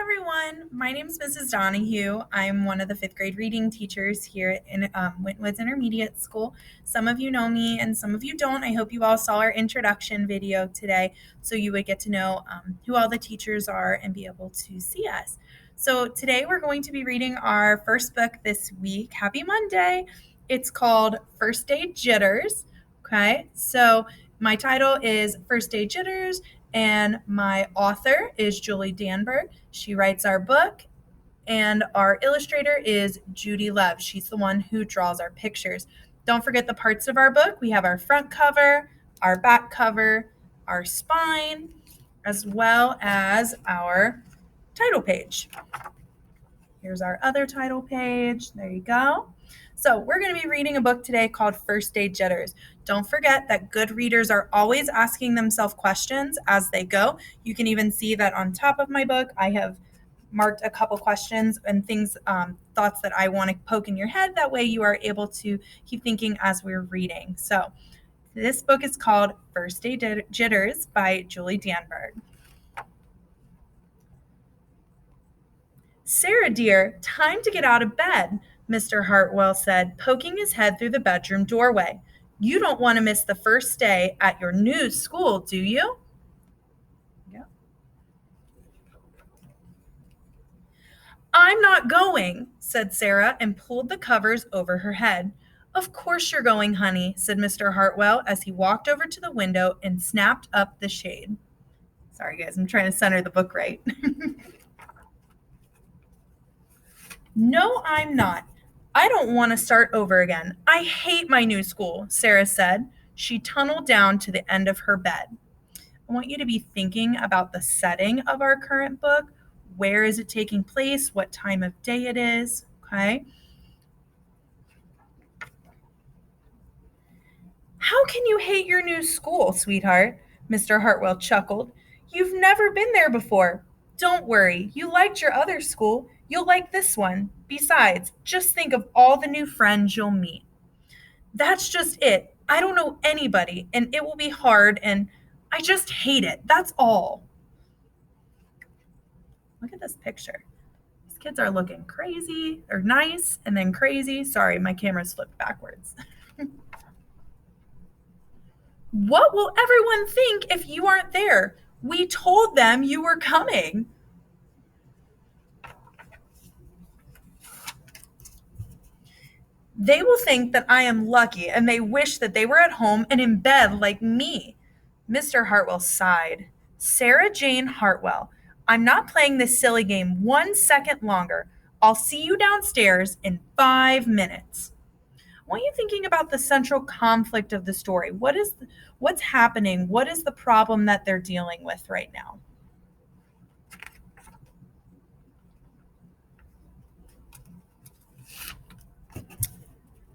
everyone. My name is Mrs. Donahue. I'm one of the fifth grade reading teachers here in Wentwoods Intermediate School. Some of you know me and some of you don't. I hope you all saw our introduction video today so you would get to know who all the teachers are and be able to see us. So today we're going to be reading our first book this week. Happy Monday. It's called First Day Jitters. Okay, so my title is First Day Jitters, and my author is Julie Danberg. She writes our book, and our illustrator is Judy Love. She's the one who draws our pictures. Don't forget the parts of our book. We have our front cover, our back cover, our spine, as well as our title page. Here's our other title page. There you go. So we're going to be reading a book today called First Day Jitters. Don't forget that good readers are always asking themselves questions as they go. You can even see that on top of my book, I have marked a couple questions and things, thoughts that I want to poke in your head. That way you are able to keep thinking as we're reading. So this book is called First Day Jitters by Julie Danberg. "Sarah, dear, time to get out of bed," Mr. Hartwell said, poking his head through the bedroom doorway. "You don't want to miss the first day at your new school, do you?" Yeah. "I'm not going," said Sarah, and pulled the covers over her head. "Of course you're going, honey," said Mr. Hartwell as he walked over to the window and snapped up the shade. Sorry, guys, I'm trying to center the book right. "No, I'm not. I don't want to start over again. I hate my new school," Sarah said. She tunneled down to the end of her bed. I want you to be thinking about the setting of our current book. Where is it taking place? What time of day it is? Okay. "How can you hate your new school, sweetheart?" Mr. Hartwell chuckled. "You've never been there before. Don't worry. You liked your other school. You'll like this one. Besides, just think of all the new friends you'll meet." "That's just it. I don't know anybody, and it will be hard, and I just hate it. That's all." Look at this picture. These kids are looking crazy or nice and then crazy. Sorry, my camera's flipped backwards. "What will everyone think if you aren't there? We told them you were coming." "They will think that I am lucky and they wish that they were at home and in bed like me." Mr. Hartwell sighed. "Sarah Jane Hartwell, I'm not playing this silly game 1 second longer. I'll see you downstairs in 5 minutes. I want you thinking about the central conflict of the story. What's happening? What is the problem that they're dealing with right now?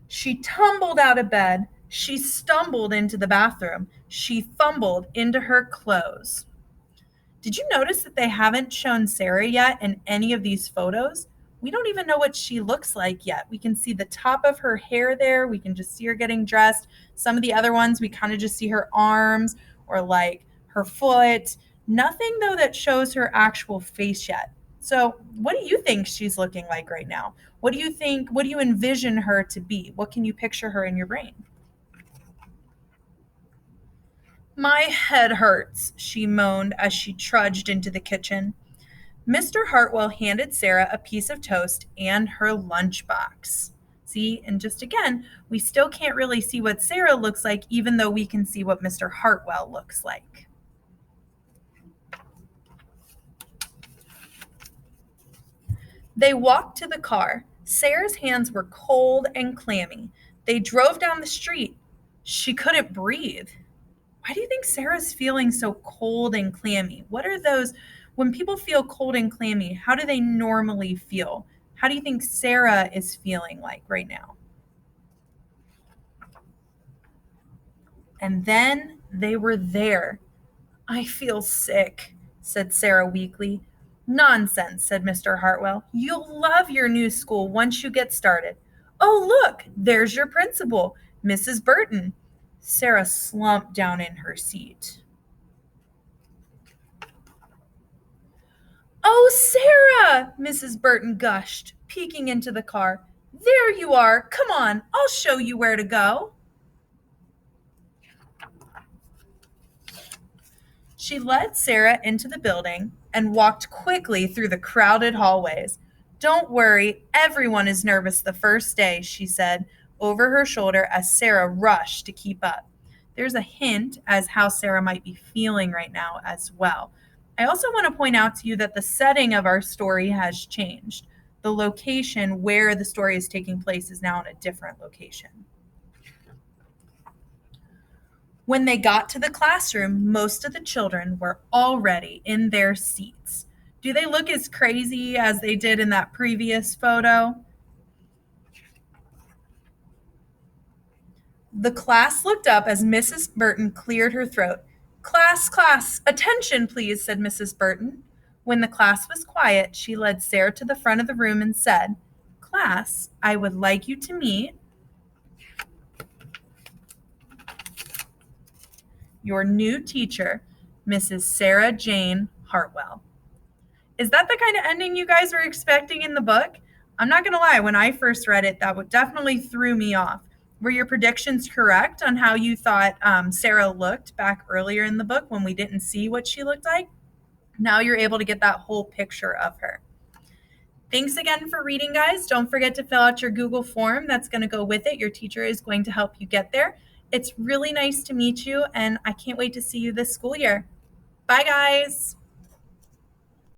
She tumbled out of bed. She stumbled into the bathroom. She fumbled into her clothes. Did you notice that they haven't shown Sarah yet in any of these photos? We don't even know what she looks like yet. We can see the top of her hair there. We can just see her getting dressed. Some of the other ones, we kind of just see her arms or like her foot. Nothing, though, that shows her actual face yet. So, what do you think she's looking like right now? What do you think? What do you envision her to be? What can you picture her in your brain? "My head hurts," she moaned as she trudged into the kitchen. Mr. Hartwell handed Sarah a piece of toast and her lunchbox. See, and just again, we still can't really see what Sarah looks like, even though we can see what Mr. Hartwell looks like. They walked to the car. Sarah's hands were cold and clammy. They drove down the street. She couldn't breathe. Why do you think Sarah's feeling so cold and clammy? What are those, when people feel cold and clammy, how do they normally feel? How do you think Sarah is feeling like right now? And then they were there. "I feel sick," said Sarah weakly. "Nonsense," said Mr. Hartwell. "You'll love your new school once you get started. Oh, look, there's your principal, Mrs. Burton." Sarah slumped down in her seat. "Oh, Sarah, Mrs. Burton gushed, peeking into the car. There you are. Come on, I'll show you where to go. She led Sarah into the building and walked quickly through the crowded hallways. Don't worry, everyone is nervous the first day, she said over her shoulder as Sarah rushed to keep up. There's a hint as how Sarah might be feeling right now as well. I also want to point out to you that the setting of our story has changed. The location where the story is taking place is now in a different location. When they got to the classroom, most of the children were already in their seats. Do they look as crazy as they did in that previous photo? The class looked up as Mrs. Burton cleared her throat. Class, attention, please, said Mrs. Burton. When the class was quiet, she led Sarah to the front of the room and said, Class, I would like you to meet your new teacher, Mrs. Sarah Jane Hartwell. Is that the kind of ending you guys were expecting in the book? I'm not going to lie, when I first read it, that definitely threw me off. Were your predictions correct on how you thought Sarah looked back earlier in the book when we didn't see what she looked like? Now you're able to get that whole picture of her. Thanks again for reading, guys. Don't forget to fill out your Google form that's going to go with it. Your teacher is going to help you get there. It's really nice to meet you, and I can't wait to see you this school year. Bye, guys.